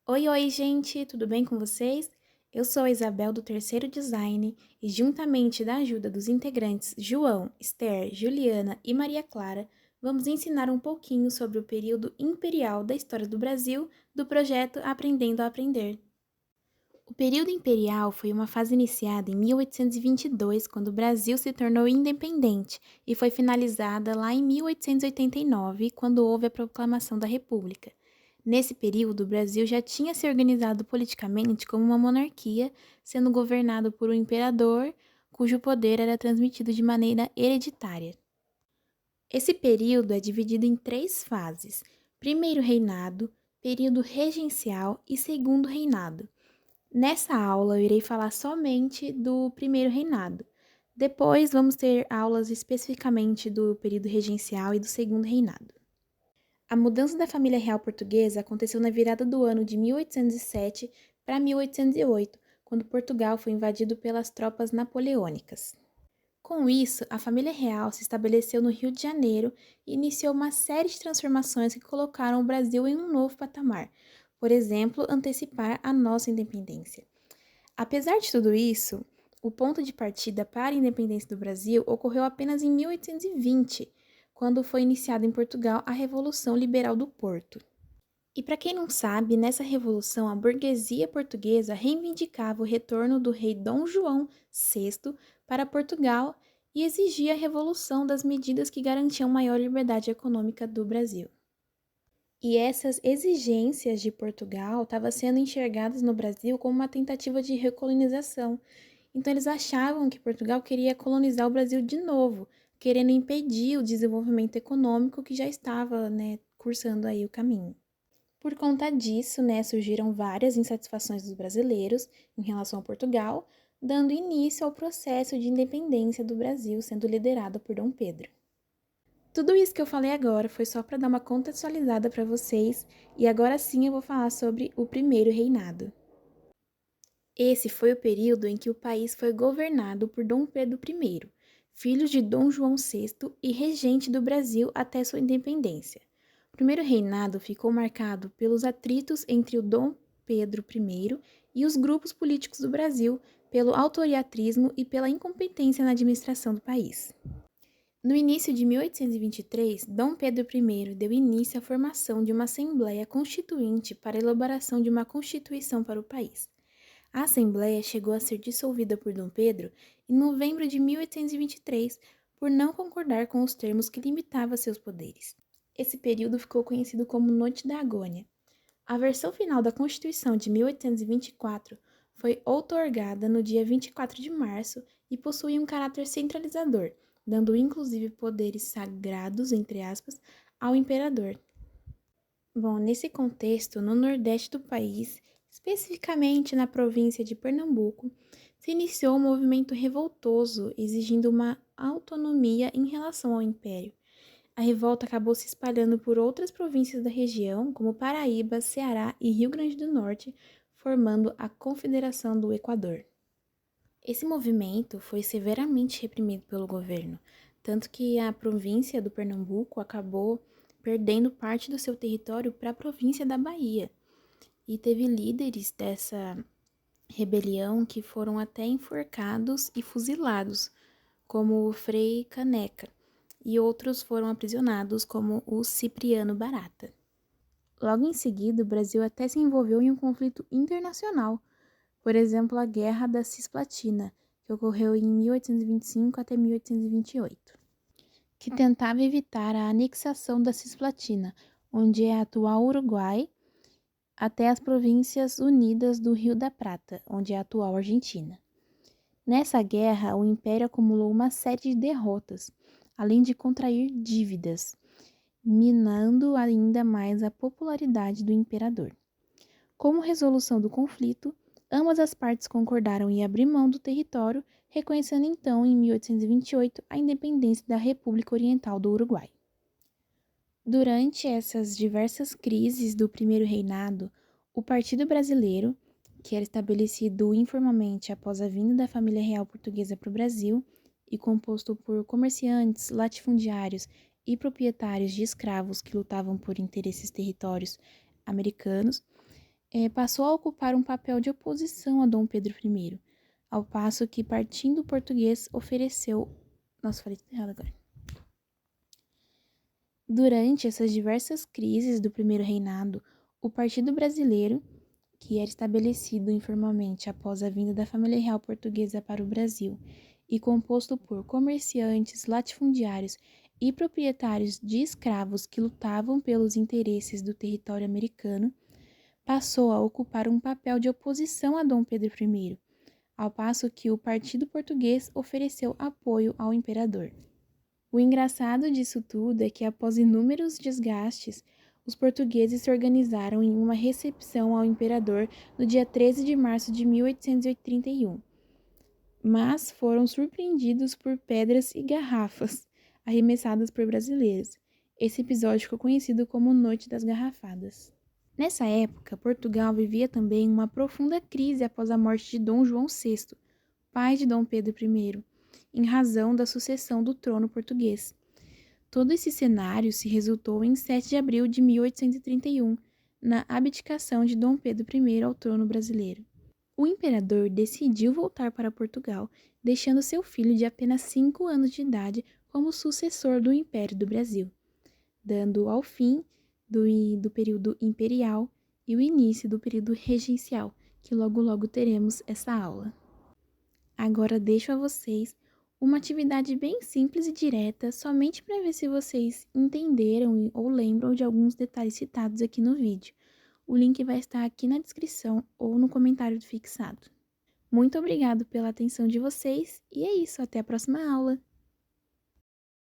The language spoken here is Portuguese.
Oi, oi, gente, tudo bem com vocês? Eu sou a Isabel do Terceiro Design e, juntamente da ajuda dos integrantes João, Esther, Juliana e Maria Clara, vamos ensinar um pouquinho sobre o período imperial da história do Brasil do projeto Aprendendo a Aprender. O período imperial foi uma fase iniciada em 1822, quando o Brasil se tornou independente, e foi finalizada lá em 1889, quando houve a proclamação da República. Nesse período, o Brasil já tinha se organizado politicamente como uma monarquia, sendo governado por um imperador, cujo poder era transmitido de maneira hereditária. Esse período é dividido em três fases: primeiro reinado, período regencial e segundo reinado. Nessa aula, eu irei falar somente do primeiro reinado. Depois, vamos ter aulas especificamente do período regencial e do segundo reinado. A mudança da família real portuguesa aconteceu na virada do ano de 1807 para 1808, quando Portugal foi invadido pelas tropas napoleônicas. Com isso, a família real se estabeleceu no Rio de Janeiro e iniciou uma série de transformações que colocaram o Brasil em um novo patamar, por exemplo, antecipar a nossa independência. Apesar de tudo isso, o ponto de partida para a independência do Brasil ocorreu apenas em 1820, quando foi iniciada em Portugal a Revolução Liberal do Porto. E para quem não sabe, nessa revolução a burguesia portuguesa reivindicava o retorno do rei Dom João VI para Portugal e exigia a revolução das medidas que garantiam maior liberdade econômica do Brasil. E essas exigências de Portugal estavam sendo enxergadas no Brasil como uma tentativa de recolonização. Então eles achavam que Portugal queria colonizar o Brasil de novo, querendo impedir o desenvolvimento econômico que já estava, cursando aí o caminho. Por conta disso, surgiram várias insatisfações dos brasileiros em relação a Portugal, dando início ao processo de independência do Brasil, sendo liderado por Dom Pedro. Tudo isso que eu falei agora foi só para dar uma contextualizada para vocês, e agora sim eu vou falar sobre o primeiro reinado. Esse foi o período em que o país foi governado por Dom Pedro I, filho de Dom João VI e regente do Brasil até sua independência. O primeiro reinado ficou marcado pelos atritos entre o Dom Pedro I e os grupos políticos do Brasil, pelo autoritarismo e pela incompetência na administração do país. No início de 1823, Dom Pedro I deu início à formação de uma Assembleia Constituinte para a elaboração de uma Constituição para o país. A Assembleia chegou a ser dissolvida por Dom Pedro em novembro de 1823 por não concordar com os termos que limitavam seus poderes. Esse período ficou conhecido como Noite da Agônia. A versão final da Constituição de 1824 foi outorgada no dia 24 de março e possui um caráter centralizador, dando inclusive poderes sagrados, entre aspas, ao imperador. Bom, nesse contexto, no nordeste do país, especificamente na província de Pernambuco, se iniciou um movimento revoltoso exigindo uma autonomia em relação ao império. A revolta acabou se espalhando por outras províncias da região, como Paraíba, Ceará e Rio Grande do Norte, formando a Confederação do Equador. Esse movimento foi severamente reprimido pelo governo, tanto que a província do Pernambuco acabou perdendo parte do seu território para a província da Bahia. E teve líderes dessa rebelião que foram até enforcados e fuzilados, como o Frei Caneca, e outros foram aprisionados, como o Cipriano Barata. Logo em seguida, o Brasil até se envolveu em um conflito internacional, por exemplo, a Guerra da Cisplatina, que ocorreu em 1825 até 1828, que tentava evitar a anexação da Cisplatina, onde é a atual Uruguai, até as Províncias Unidas do Rio da Prata, onde é a atual Argentina. Nessa guerra, o Império acumulou uma série de derrotas, além de contrair dívidas, minando ainda mais a popularidade do imperador. Como resolução do conflito, ambas as partes concordaram em abrir mão do território, reconhecendo então, em 1828, a independência da República Oriental do Uruguai. Durante essas diversas crises do primeiro reinado, o Partido Brasileiro, que era estabelecido informalmente após a vinda da família real portuguesa para o Brasil e composto por comerciantes, latifundiários e proprietários de escravos que lutavam por interesses territórios americanos, passou a ocupar um papel de oposição a Dom Pedro I, ao passo que, partindo português, ofereceu... Nossa, falei tudo errado agora. Durante essas diversas crises do primeiro reinado, o Partido Brasileiro, que era estabelecido informalmente após a vinda da família real portuguesa para o Brasil e composto por comerciantes, latifundiários e proprietários de escravos que lutavam pelos interesses do território americano, passou a ocupar um papel de oposição a Dom Pedro I, ao passo que o Partido Português ofereceu apoio ao imperador. O engraçado disso tudo é que, após inúmeros desgastes, os portugueses se organizaram em uma recepção ao imperador no dia 13 de março de 1831, mas foram surpreendidos por pedras e garrafas arremessadas por brasileiros. Esse episódio ficou conhecido como Noite das Garrafadas. Nessa época, Portugal vivia também uma profunda crise após a morte de Dom João VI, pai de Dom Pedro I, em razão da sucessão do trono português. Todo esse cenário se resultou em 7 de abril de 1831, na abdicação de Dom Pedro I ao trono brasileiro. O imperador decidiu voltar para Portugal, deixando seu filho de apenas 5 anos de idade como sucessor do Império do Brasil, dando ao fim do período imperial e o início do período regencial, que logo teremos essa aula. Agora deixo a vocês uma atividade bem simples e direta, somente para ver se vocês entenderam ou lembram de alguns detalhes citados aqui no vídeo. O link vai estar aqui na descrição ou no comentário fixado. Muito obrigado pela atenção de vocês e é isso, até a próxima aula!